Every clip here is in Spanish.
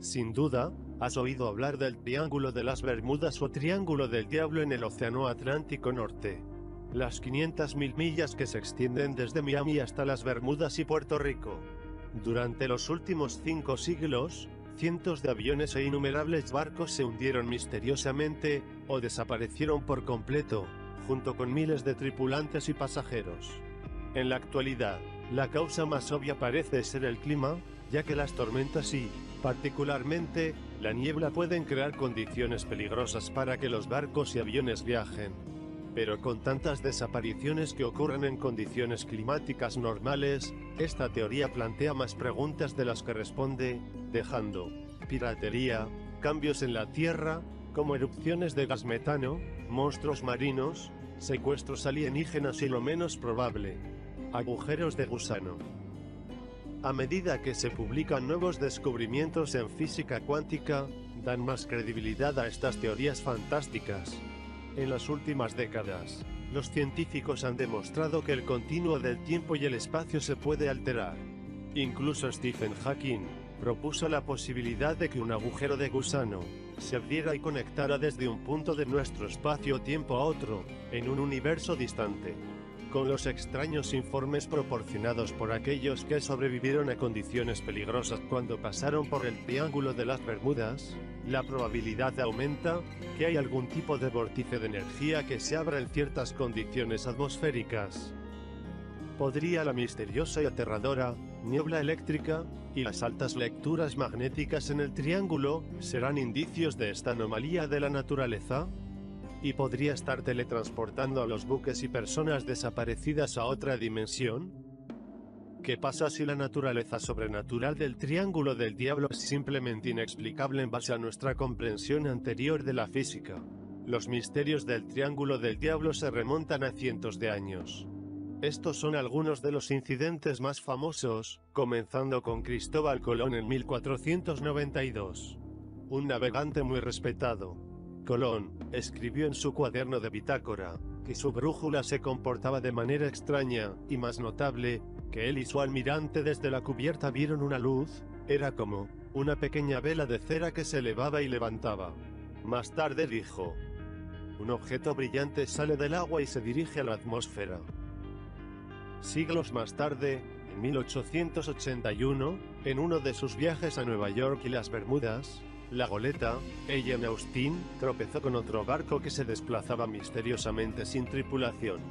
Sin duda, has oído hablar del Triángulo de las Bermudas o Triángulo del Diablo en el Océano Atlántico Norte. Las 500.000 millas que se extienden desde Miami hasta las Bermudas y Puerto Rico. Durante los últimos 5 siglos, cientos de aviones e innumerables barcos se hundieron misteriosamente, o desaparecieron por completo, junto con miles de tripulantes y pasajeros. En la actualidad, la causa más obvia parece ser el clima, ya que las tormentas y, particularmente, la niebla pueden crear condiciones peligrosas para que los barcos y aviones viajen. Pero con tantas desapariciones que ocurren en condiciones climáticas normales, esta teoría plantea más preguntas de las que responde, dejando piratería, cambios en la Tierra, como erupciones de gas metano, monstruos marinos, secuestros alienígenas y lo menos probable, agujeros de gusano. A medida que se publican nuevos descubrimientos en física cuántica, dan más credibilidad a estas teorías fantásticas. En las últimas décadas, los científicos han demostrado que el continuo del tiempo y el espacio se puede alterar. Incluso Stephen Hawking propuso la posibilidad de que un agujero de gusano se abriera y conectara desde un punto de nuestro espacio-tiempo a otro, en un universo distante. Con los extraños informes proporcionados por aquellos que sobrevivieron a condiciones peligrosas cuando pasaron por el Triángulo de las Bermudas, la probabilidad aumenta que hay algún tipo de vórtice de energía que se abra en ciertas condiciones atmosféricas. ¿Podría la misteriosa y aterradora niebla eléctrica y las altas lecturas magnéticas en el triángulo serán indicios de esta anomalía de la naturaleza? ¿Y podría estar teletransportando a los buques y personas desaparecidas a otra dimensión? ¿Qué pasa si la naturaleza sobrenatural del Triángulo del Diablo es simplemente inexplicable en base a nuestra comprensión anterior de la física? Los misterios del Triángulo del Diablo se remontan a cientos de años. Estos son algunos de los incidentes más famosos, comenzando con Cristóbal Colón en 1492. Un navegante muy respetado. Colón escribió en su cuaderno de bitácora que su brújula se comportaba de manera extraña, y más notable, que él y su almirante desde la cubierta vieron una luz, era como una pequeña vela de cera que se elevaba y levantaba. Más tarde dijo: un objeto brillante sale del agua y se dirige a la atmósfera. Siglos más tarde, en 1881, en uno de sus viajes a Nueva York y las Bermudas, la goleta Jane Austen tropezó con otro barco que se desplazaba misteriosamente sin tripulación.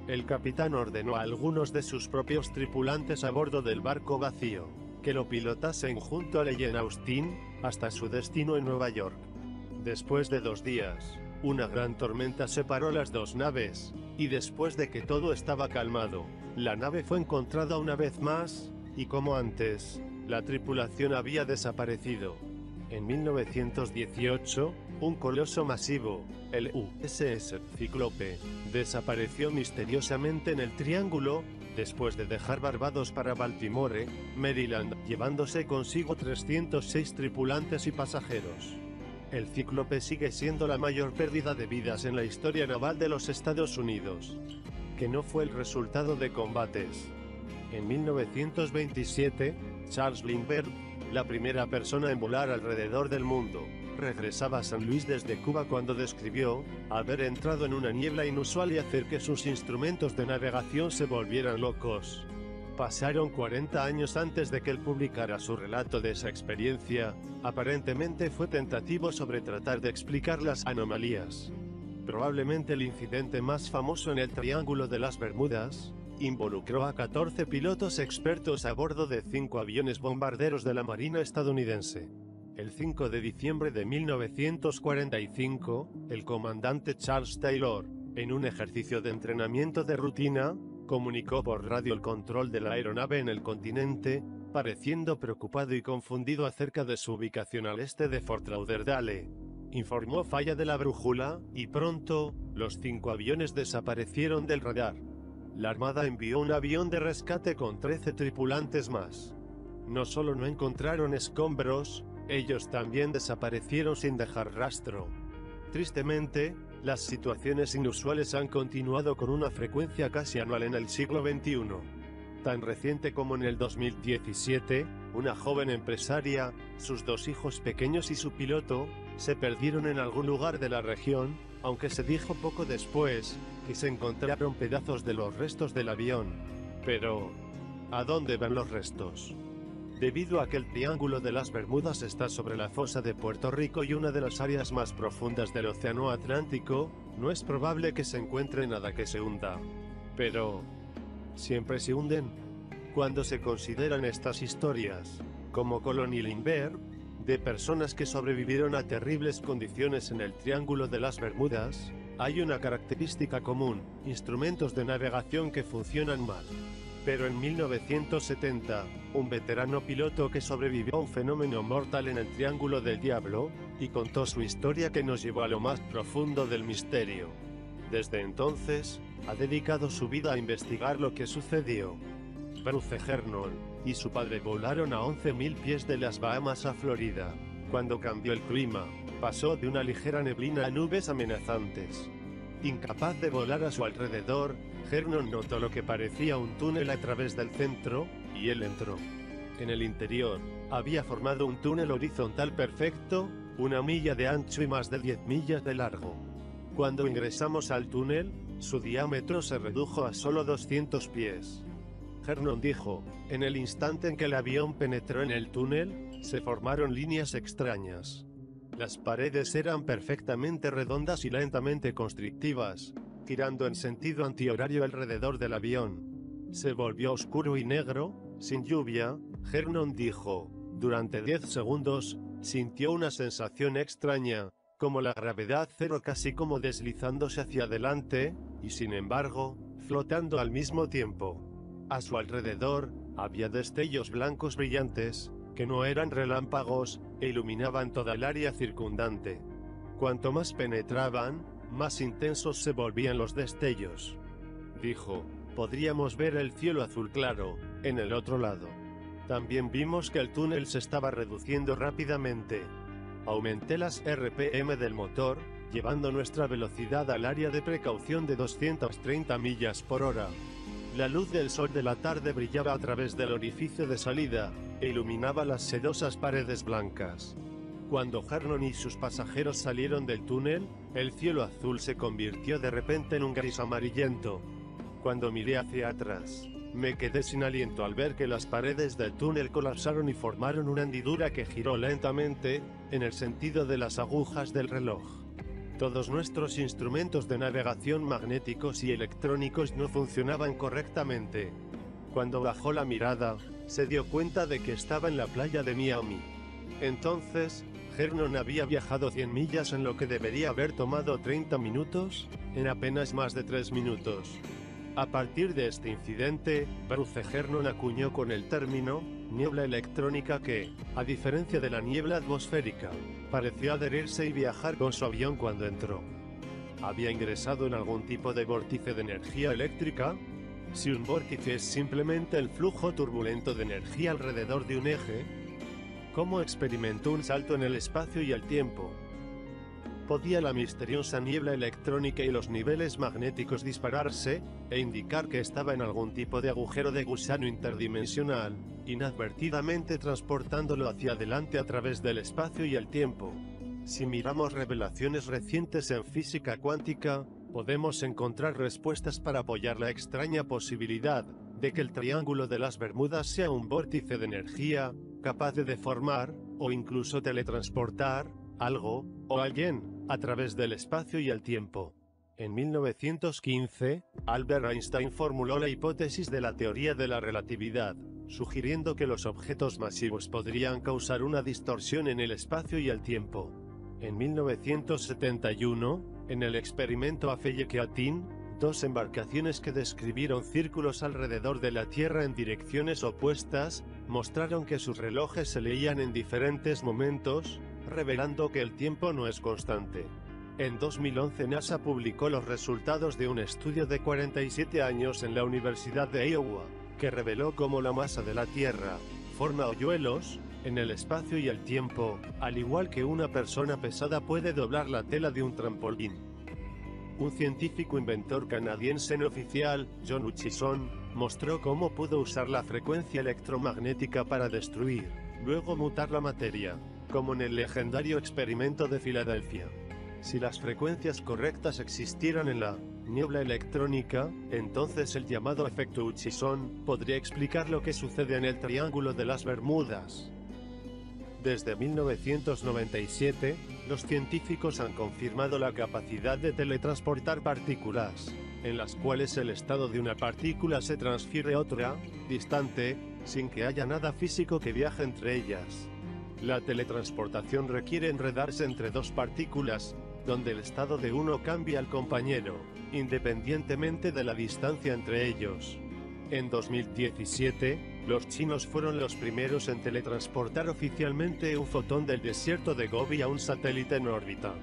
El capitán ordenó a algunos de sus propios tripulantes a bordo del barco vacío que lo pilotasen junto a la Jane Austen hasta su destino en Nueva York. Después de 2 días, una gran tormenta separó las dos naves, y después de que todo estaba calmado, la nave fue encontrada una vez más, y como antes, la tripulación había desaparecido. En 1918, un coloso masivo, el USS Cíclope, desapareció misteriosamente en el Triángulo, después de dejar Barbados para Baltimore, Maryland, llevándose consigo 306 tripulantes y pasajeros. El Cíclope sigue siendo la mayor pérdida de vidas en la historia naval de los Estados Unidos, que no fue el resultado de combates. En 1927, Charles Lindbergh, la primera persona en volar alrededor del mundo, regresaba a San Luis desde Cuba cuando describió haber entrado en una niebla inusual y hacer que sus instrumentos de navegación se volvieran locos. Pasaron 40 años antes de que él publicara su relato de esa experiencia. Aparentemente fue tentativo sobre tratar de explicar las anomalías. Probablemente el incidente más famoso en el Triángulo de las Bermudas involucró a 14 pilotos expertos a bordo de 5 aviones bombarderos de la Marina estadounidense. El 5 de diciembre de 1945, el comandante Charles Taylor, en un ejercicio de entrenamiento de rutina, comunicó por radio el control de la aeronave en el continente, pareciendo preocupado y confundido acerca de su ubicación al este de Fort Lauderdale. Informó falla de la brújula, y pronto, los 5 aviones desaparecieron del radar. La Armada envió un avión de rescate con 13 tripulantes más. No solo no encontraron escombros, ellos también desaparecieron sin dejar rastro. Tristemente, las situaciones inusuales han continuado con una frecuencia casi anual en el siglo XXI. Tan reciente como en el 2017, una joven empresaria, sus 2 hijos pequeños y su piloto, se perdieron en algún lugar de la región, aunque se dijo poco después, que se encontraron pedazos de los restos del avión. Pero, ¿a dónde van los restos? Debido a que el Triángulo de las Bermudas está sobre la fosa de Puerto Rico y una de las áreas más profundas del Océano Atlántico, no es probable que se encuentre nada que se hunda. Pero, ¿siempre se hunden? Cuando se consideran estas historias, como Colonial Inver, de personas que sobrevivieron a terribles condiciones en el Triángulo de las Bermudas, hay una característica común: instrumentos de navegación que funcionan mal. Pero en 1970, un veterano piloto que sobrevivió a un fenómeno mortal en el Triángulo del Diablo, y contó su historia que nos llevó a lo más profundo del misterio. Desde entonces, ha dedicado su vida a investigar lo que sucedió. Bruce Hernon y su padre volaron a 11.000 pies de las Bahamas a Florida. Cuando cambió el clima, pasó de una ligera neblina a nubes amenazantes. Incapaz de volar a su alrededor, Hernon notó lo que parecía un túnel a través del centro, y él entró. En el interior, había formado un túnel horizontal perfecto, 1 milla de ancho y más de 10 millas de largo. Cuando ingresamos al túnel, su diámetro se redujo a solo 200 pies. Hernon dijo: en el instante en que el avión penetró en el túnel, se formaron líneas extrañas. Las paredes eran perfectamente redondas y lentamente constrictivas, girando en sentido antihorario alrededor del avión. Se volvió oscuro y negro, sin lluvia. Hernon dijo: durante 10 segundos, sintió una sensación extraña, como la gravedad cero, casi como deslizándose hacia adelante, y sin embargo, flotando al mismo tiempo. A su alrededor, había destellos blancos brillantes, que no eran relámpagos, e iluminaban toda el área circundante. Cuanto más penetraban, más intensos se volvían los destellos. Dijo: podríamos ver el cielo azul claro, en el otro lado. También vimos que el túnel se estaba reduciendo rápidamente. Aumenté las RPM del motor, llevando nuestra velocidad al área de precaución de 230 millas por hora. La luz del sol de la tarde brillaba a través del orificio de salida, e iluminaba las sedosas paredes blancas. Cuando Hernon y sus pasajeros salieron del túnel, el cielo azul se convirtió de repente en un gris amarillento. Cuando miré hacia atrás, me quedé sin aliento al ver que las paredes del túnel colapsaron y formaron una hendidura que giró lentamente, en el sentido de las agujas del reloj. Todos nuestros instrumentos de navegación magnéticos y electrónicos no funcionaban correctamente. Cuando bajó la mirada, se dio cuenta de que estaba en la playa de Miami. Entonces, Hernon había viajado 100 millas en lo que debería haber tomado 30 minutos, en apenas más de 3 minutos. A partir de este incidente, Bruce Hernon acuñó con el término niebla electrónica que, a diferencia de la niebla atmosférica, pareció adherirse y viajar con su avión cuando entró. ¿Había ingresado en algún tipo de vórtice de energía eléctrica? Si un vórtice es simplemente el flujo turbulento de energía alrededor de un eje, ¿cómo experimentó un salto en el espacio y el tiempo? ¿Podía la misteriosa niebla electrónica y los niveles magnéticos dispararse, e indicar que estaba en algún tipo de agujero de gusano interdimensional, inadvertidamente transportándolo hacia adelante a través del espacio y el tiempo? Si miramos revelaciones recientes en física cuántica, podemos encontrar respuestas para apoyar la extraña posibilidad de que el Triángulo de las Bermudas sea un vórtice de energía, capaz de deformar, o incluso teletransportar, algo, o alguien, a través del espacio y el tiempo. En 1915, Albert Einstein formuló la hipótesis de la teoría de la relatividad, sugiriendo que los objetos masivos podrían causar una distorsión en el espacio y el tiempo. En 1971, en el experimento Affelke-Atin, 2 embarcaciones que describieron círculos alrededor de la Tierra en direcciones opuestas, mostraron que sus relojes se leían en diferentes momentos, revelando que el tiempo no es constante. En 2011 NASA publicó los resultados de un estudio de 47 años en la Universidad de Iowa, que reveló cómo la masa de la Tierra forma hoyuelos en el espacio y el tiempo, al igual que una persona pesada puede doblar la tela de un trampolín. Un científico inventor canadiense no oficial, John Hutchison, Mostró cómo pudo usar la frecuencia electromagnética para destruir, luego mutar la materia, como en el legendario experimento de Filadelfia. Si las frecuencias correctas existieran en la niebla electrónica, entonces el llamado efecto Hutchison podría explicar lo que sucede en el Triángulo de las Bermudas. Desde 1997, los científicos han confirmado la capacidad de teletransportar partículas, en las cuales el estado de una partícula se transfiere a otra, distante, sin que haya nada físico que viaje entre ellas. La teletransportación requiere enredarse entre dos partículas, donde el estado de uno cambia al compañero, independientemente de la distancia entre ellos. En 2017, los chinos fueron los primeros en teletransportar oficialmente un fotón del desierto de Gobi a un satélite en órbita.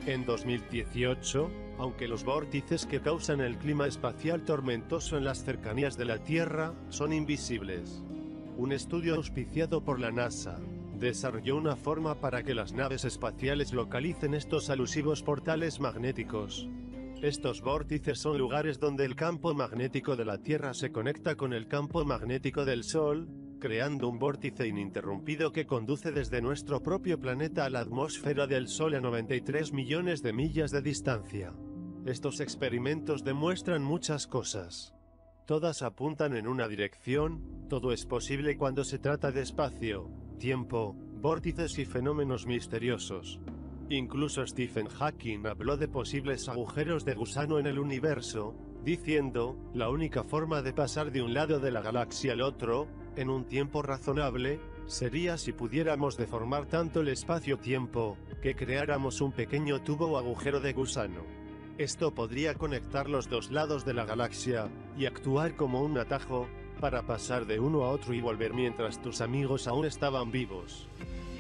En 2018, aunque los vórtices que causan el clima espacial tormentoso en las cercanías de la Tierra son invisibles, un estudio auspiciado por la NASA desarrolló una forma para que las naves espaciales localicen estos alusivos portales magnéticos. Estos vórtices son lugares donde el campo magnético de la Tierra se conecta con el campo magnético del Sol, creando un vórtice ininterrumpido que conduce desde nuestro propio planeta a la atmósfera del Sol a 93 millones de millas de distancia. Estos experimentos demuestran muchas cosas. Todas apuntan en una dirección: todo es posible cuando se trata de espacio, tiempo, vórtices y fenómenos misteriosos. Incluso Stephen Hawking habló de posibles agujeros de gusano en el universo, diciendo, la única forma de pasar de un lado de la galaxia al otro, en un tiempo razonable, sería si pudiéramos deformar tanto el espacio-tiempo, que creáramos un pequeño tubo o agujero de gusano. Esto podría conectar los dos lados de la galaxia, y actuar como un atajo, para pasar de uno a otro y volver mientras tus amigos aún estaban vivos.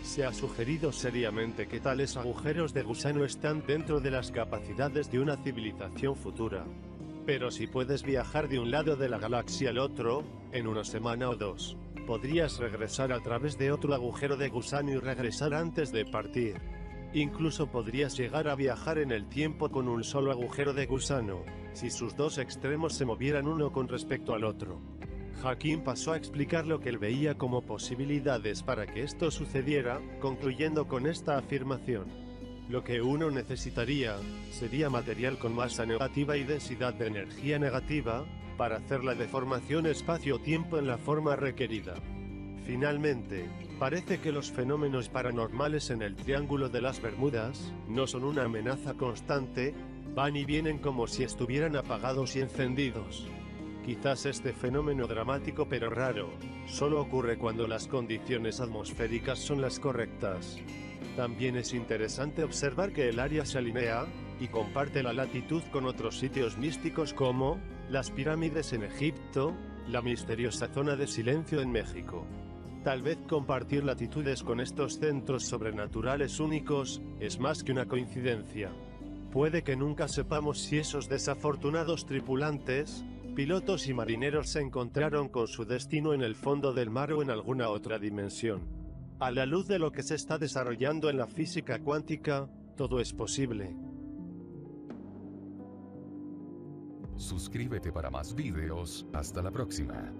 Se ha sugerido seriamente que tales agujeros de gusano están dentro de las capacidades de una civilización futura. Pero si puedes viajar de un lado de la galaxia al otro, en una semana o dos, podrías regresar a través de otro agujero de gusano y regresar antes de partir. Incluso podrías llegar a viajar en el tiempo con un solo agujero de gusano, si sus dos extremos se movieran uno con respecto al otro. Hawking pasó a explicar lo que él veía como posibilidades para que esto sucediera, concluyendo con esta afirmación: lo que uno necesitaría sería material con masa negativa y densidad de energía negativa, para hacer la deformación espacio-tiempo en la forma requerida. Finalmente, parece que los fenómenos paranormales en el Triángulo de las Bermudas no son una amenaza constante, van y vienen como si estuvieran apagados y encendidos. Quizás este fenómeno dramático pero raro, solo ocurre cuando las condiciones atmosféricas son las correctas. También es interesante observar que el área se alinea, y comparte la latitud con otros sitios místicos como, las pirámides en Egipto, la misteriosa zona de silencio en México. Tal vez compartir latitudes con estos centros sobrenaturales únicos, es más que una coincidencia. Puede que nunca sepamos si esos desafortunados tripulantes, pilotos y marineros se encontraron con su destino en el fondo del mar o en alguna otra dimensión. A la luz de lo que se está desarrollando en la física cuántica, todo es posible. Suscríbete para más videos. Hasta la próxima.